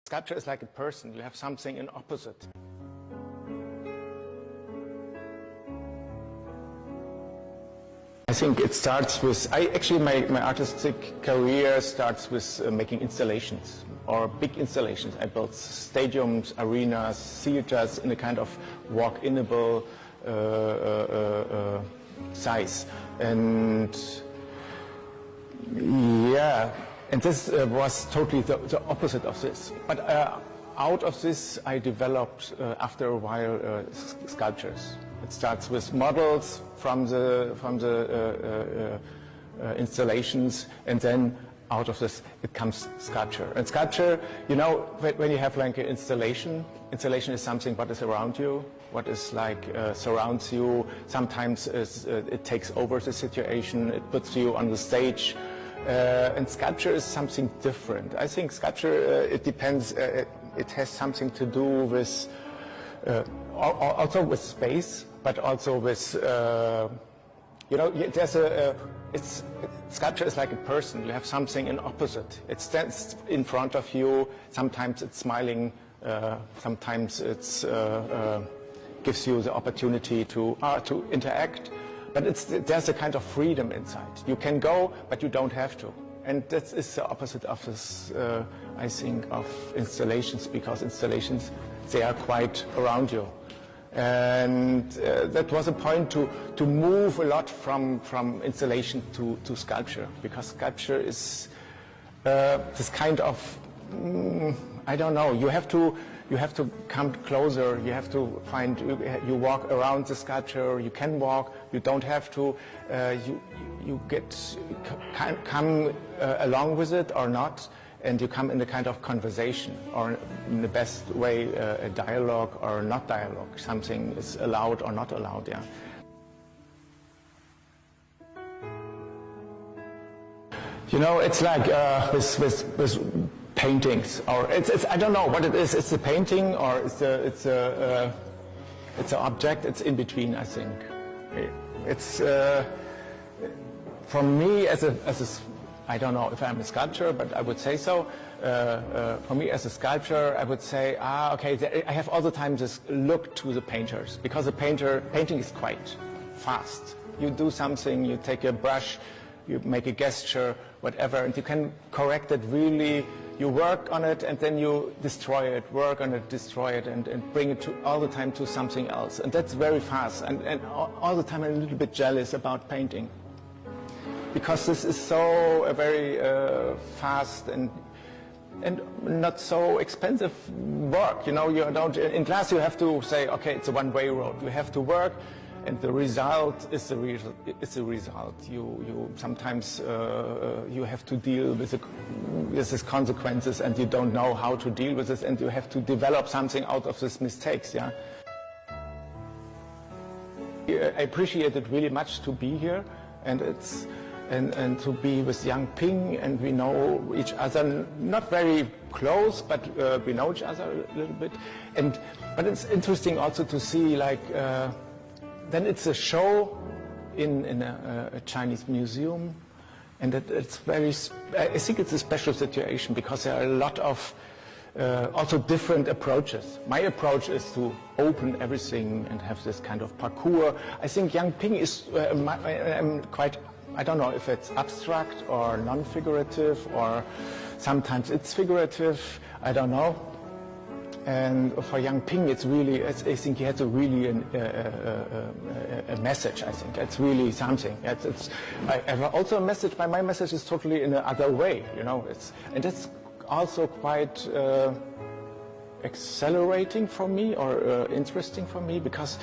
Sculpture is like a person. You have something in opposite. I think it starts with, my artistic career starts with making installations, or big installations. I built stadiums, arenas, theaters in a kind of walk-inable size. And yeah, and this was totally the opposite of this. But out of this I developed, after a while, sculptures. It starts with models from the installations, and then out of this it comes sculpture. And sculpture, you know, when you have like an installation is something what is around you, what is like surrounds you. Sometimes it takes over the situation, it puts you on the stage. And sculpture is something different. I think sculpture, it depends, it has something to do with, also with space, but also with, you know, there's sculpture is like a person. You have something in opposite. It stands in front of you. Sometimes it's smiling, sometimes it's gives you the opportunity to interact. But there's a kind of freedom inside. You can go, but you don't have to. And that is the opposite of this, I think, of installations, because installations, they are quite around you. And that was a point to move a lot from installation to sculpture, because sculpture is this kind of, I don't know, you have to come closer, you have to find, you walk around the sculpture, you can walk, you don't have to, you come along with it or not, and you come in a kind of conversation, or in the best way, a dialogue or not dialogue, something is allowed or not allowed, yeah. You know, it's like with paintings, or it's I don't know what it is. It's a painting, or it's an object. It's in between, I think. It's for me as a I don't know if I'm a sculptor, but I would say so. For me as a sculptor, I would say, okay, I have all the time this look to the painters, because painting is quite fast. You do something, you take a brush, you make a gesture, whatever, and you can correct it really. You work on it and then you destroy it, work on it, destroy it, and bring it all the time to something else. And that's very fast. And all the time I'm a little bit jealous about painting, because this is so very fast and not so expensive work. You know, you don't, in class you have to say, okay, it's a one-way road. You have to work, and the result is the result. You sometimes you have to deal with these consequences, and you don't know how to deal with this, and you have to develop something out of these mistakes. Yeah. I appreciate it really much to be here, and and to be with Yangping, and we know each other, not very close, but we know each other a little bit. But it's interesting also to see, like, then it's a show in a Chinese museum, and it's very, I think it's a special situation, because there are a lot of also different approaches. My approach is to open everything and have this kind of parkour. I think Yangping is quite, I don't know if it's abstract or non-figurative, or sometimes it's figurative, I don't know. And for Yangping, it's really, I think he has a really a message, I think. It's really something. I have also a message, but my message is totally in another way, you know. And that's also quite accelerating for me, or interesting for me, because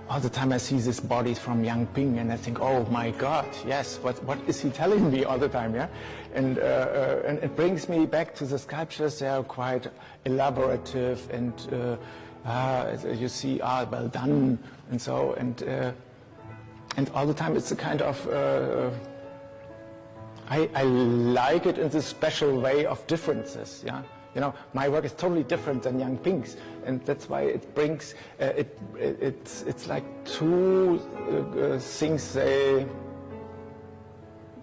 all the time I see these bodies from Yangping, and I think, oh my God, yes, what is he telling me all the time, yeah? And it brings me back to the sculptures. They are quite elaborative, and you see, well done, and so, and all the time it's a kind of, I like it in this special way of differences, yeah? You know, my work is totally different than Yangping's, and that's why it brings, it's like two things,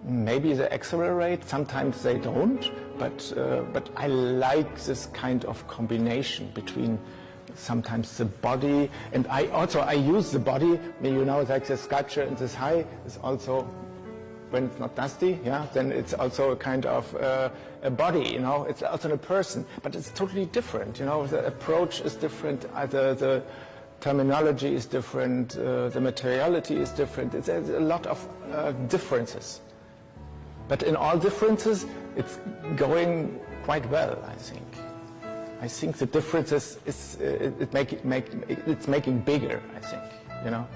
maybe they accelerate, sometimes they don't, but I like this kind of combination between sometimes the body, and I use the body, you know, like the sculpture in this Hight is also, when it's not dusty, yeah, then it's also a kind of a body, you know, it's also a person, but it's totally different, you know, the approach is different, the terminology is different, the materiality is different, there's a lot of differences. But in all differences, it's going quite well, I think. I think the differences it's making bigger, I think, you know.